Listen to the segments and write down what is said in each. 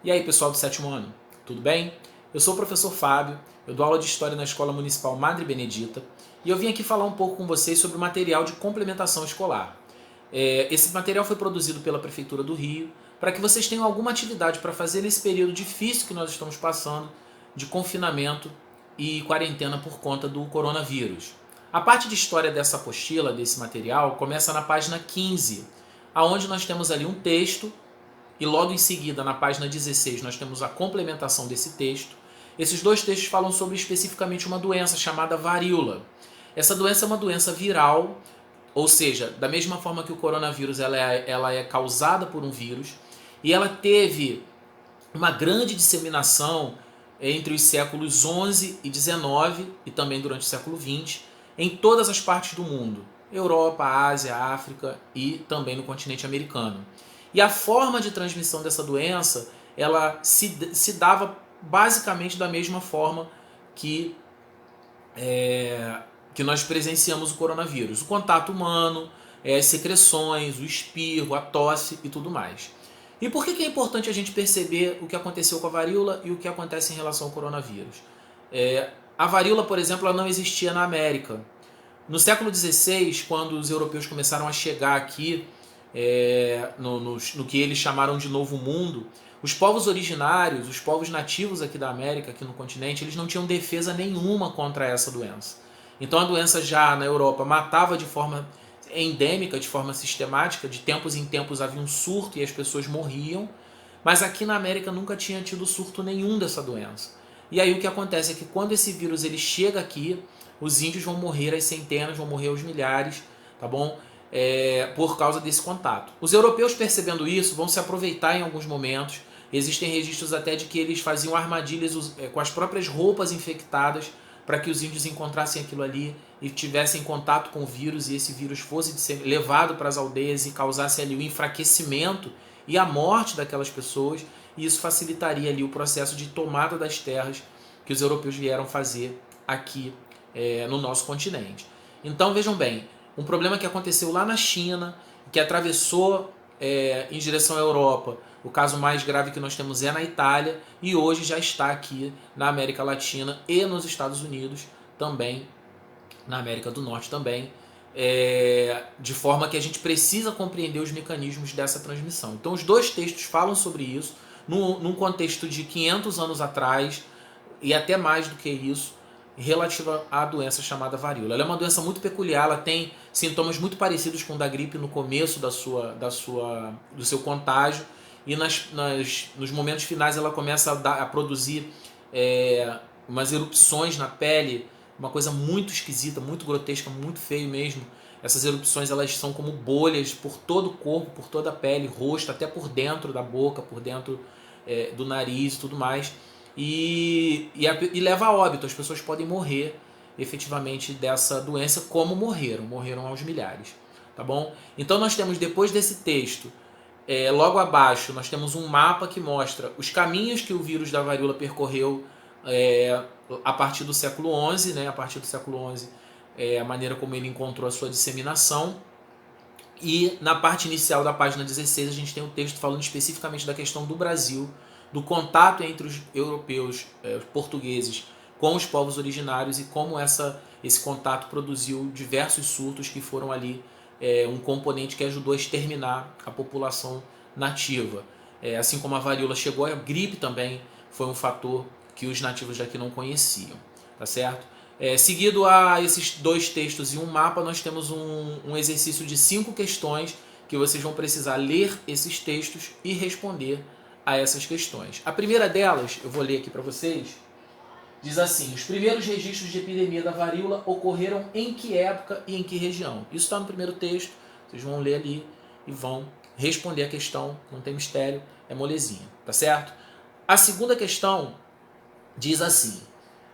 E aí, pessoal do sétimo ano, tudo bem? Eu sou o professor Fábio, eu dou aula de História na Escola Municipal Madre Benedita e eu vim aqui falar um pouco com vocês sobre o material de complementação escolar. Esse material foi produzido pela Prefeitura do Rio para que vocês tenham alguma atividade para fazer nesse período difícil que nós estamos passando de confinamento e quarentena por conta do coronavírus. A parte de história dessa apostila, desse material, começa na página 15, aonde nós temos ali um texto. E logo em seguida, na página 16, nós temos a complementação desse texto. Esses dois textos falam sobre especificamente uma doença chamada varíola. Essa doença é uma doença viral, ou seja, da mesma forma que o coronavírus ela é causada por um vírus, e ela teve uma grande disseminação entre os séculos 11 e 19 e também durante o século 20 em todas as partes do mundo, Europa, Ásia, África e também no continente americano. E a forma de transmissão dessa doença, ela se dava basicamente da mesma forma que nós presenciamos o coronavírus. O contato humano, as secreções, o espirro, a tosse e tudo mais. E por que é importante a gente perceber o que aconteceu com a varíola e o que acontece em relação ao coronavírus? A varíola, por exemplo, ela não existia na América. No século XVI, quando os europeus começaram a chegar aqui, no que eles chamaram de Novo Mundo, os povos originários, os povos nativos aqui da América, aqui no continente, eles não tinham defesa nenhuma contra essa doença. Então a doença já na Europa matava de forma endêmica, de forma sistemática, de tempos em tempos havia um surto e as pessoas morriam, mas aqui na América nunca tinha tido surto nenhum dessa doença. E aí o que acontece é que quando esse vírus ele chega aqui, os índios vão morrer às centenas, vão morrer aos milhares, tá bom? Por causa desse contato. Os europeus, percebendo isso, vão se aproveitar em alguns momentos. Existem registros até de que eles faziam armadilhas com as próprias roupas infectadas para que os índios encontrassem aquilo ali e tivessem contato com o vírus e esse vírus fosse levado para as aldeias e causasse ali o enfraquecimento e a morte daquelas pessoas, e isso facilitaria ali o processo de tomada das terras que os europeus vieram fazer aqui no nosso continente. Então vejam bem, um problema que aconteceu lá na China, que atravessou em direção à Europa. O caso mais grave que nós temos é na Itália e hoje já está aqui na América Latina e nos Estados Unidos também, na América do Norte também, de forma que a gente precisa compreender os mecanismos dessa transmissão. Então os dois textos falam sobre isso num contexto de 500 anos atrás e até mais do que isso, relativa à doença chamada varíola. Ela é uma doença muito peculiar, ela tem sintomas muito parecidos com o da gripe no começo do seu contágio, e nos momentos finais ela começa a produzir umas erupções na pele, uma coisa muito esquisita, muito grotesca, muito feio mesmo. Essas erupções elas são como bolhas por todo o corpo, por toda a pele, rosto, até por dentro da boca, por dentro do nariz e tudo mais. E leva a óbito, as pessoas podem morrer efetivamente dessa doença, como morreram aos milhares, tá bom? Então nós temos, depois desse texto, logo abaixo, nós temos um mapa que mostra os caminhos que o vírus da varíola percorreu a partir do século XI, né? A partir do século XI, a maneira como ele encontrou a sua disseminação. E na parte inicial da página 16 a gente tem um texto falando especificamente da questão do Brasil, do contato entre os europeus, os portugueses, com os povos originários e como esse contato produziu diversos surtos que foram ali um componente que ajudou a exterminar a população nativa. Assim como a varíola chegou, a gripe também foi um fator que os nativos daqui não conheciam, tá certo? Seguido a esses dois textos e um mapa, nós temos um exercício de 5 questões que vocês vão precisar ler esses textos e responder a essas questões. A primeira delas, eu vou ler aqui para vocês, diz assim: os primeiros registros de epidemia da varíola ocorreram em que época e em que região? Isso está no primeiro texto, vocês vão ler ali e vão responder a questão, não tem mistério, é molezinha, tá certo? A segunda questão diz assim: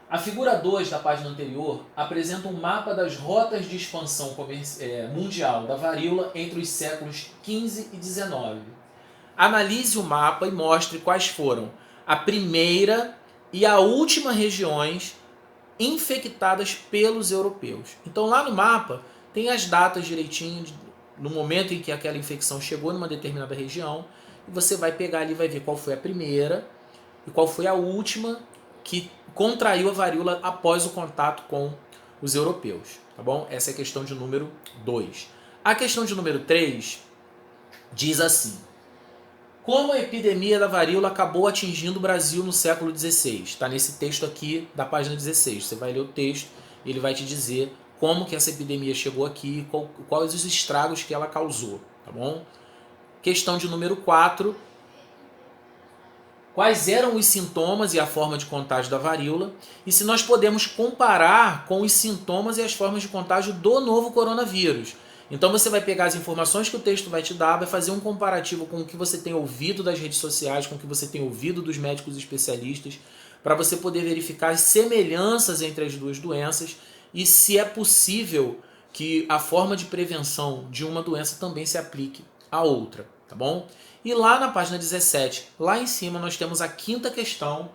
a figura 2 da página anterior apresenta um mapa das rotas de expansão mundial da varíola entre os séculos XV e XIX. Analise o mapa e mostre quais foram a primeira e a última regiões infectadas pelos europeus. Então lá no mapa tem as datas direitinho, no momento em que aquela infecção chegou numa determinada região, e você vai pegar ali e vai ver qual foi a primeira e qual foi a última que contraiu a varíola após o contato com os europeus, tá bom? Essa é a questão de número 2. A questão de número 3 diz assim: como a epidemia da varíola acabou atingindo o Brasil no século XVI? Está nesse texto aqui da página 16. Você vai ler o texto e ele vai te dizer como que essa epidemia chegou aqui, quais os estragos que ela causou, tá bom? Questão de número 4. Quais eram os sintomas e a forma de contágio da varíola? E se nós podemos comparar com os sintomas e as formas de contágio do novo coronavírus? Então você vai pegar as informações que o texto vai te dar, vai fazer um comparativo com o que você tem ouvido das redes sociais, com o que você tem ouvido dos médicos especialistas, para você poder verificar as semelhanças entre as duas doenças e se é possível que a forma de prevenção de uma doença também se aplique à outra, tá bom? E lá na página 17, lá em cima, nós temos a quinta questão,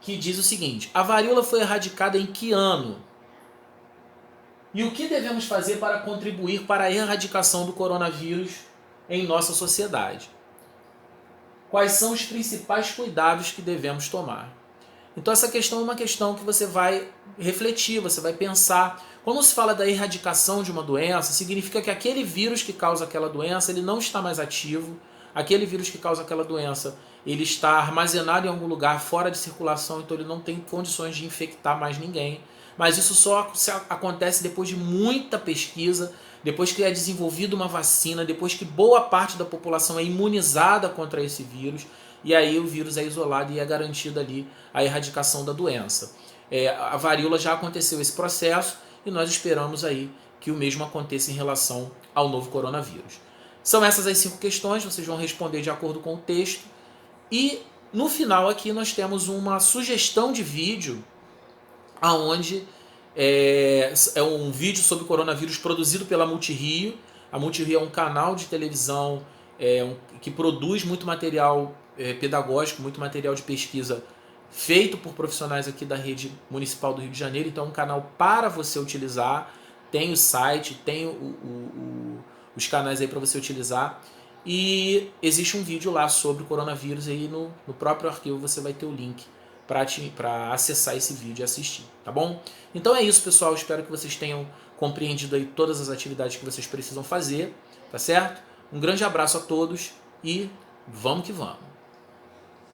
que diz o seguinte: a varíola foi erradicada em que ano? E o que devemos fazer para contribuir para a erradicação do coronavírus em nossa sociedade? Quais são os principais cuidados que devemos tomar? Então essa questão é uma questão que você vai refletir, você vai pensar. Quando se fala da erradicação de uma doença, significa que aquele vírus que causa aquela doença, ele não está mais ativo. Aquele vírus que causa aquela doença, ele está armazenado em algum lugar fora de circulação, então ele não tem condições de infectar mais ninguém. Mas isso só acontece depois de muita pesquisa, depois que é desenvolvida uma vacina, depois que boa parte da população é imunizada contra esse vírus, e aí o vírus é isolado e é garantida ali a erradicação da doença. A varíola já aconteceu esse processo e nós esperamos aí que o mesmo aconteça em relação ao novo coronavírus. São essas as 5 questões, vocês vão responder de acordo com o texto. E no final aqui nós temos uma sugestão de vídeo, aonde é um vídeo sobre coronavírus produzido pela Multirio. A Multirio é um canal de televisão que produz muito material pedagógico, muito material de pesquisa feito por profissionais aqui da rede municipal do Rio de Janeiro. Então é um canal para você utilizar, tem o site, tem os canais aí para você utilizar, e existe um vídeo lá sobre o coronavírus, aí no próprio arquivo você vai ter o link para acessar esse vídeo e assistir, tá bom? Então é isso, pessoal, espero que vocês tenham compreendido aí todas as atividades que vocês precisam fazer, tá certo? Um grande abraço a todos e vamos que vamos!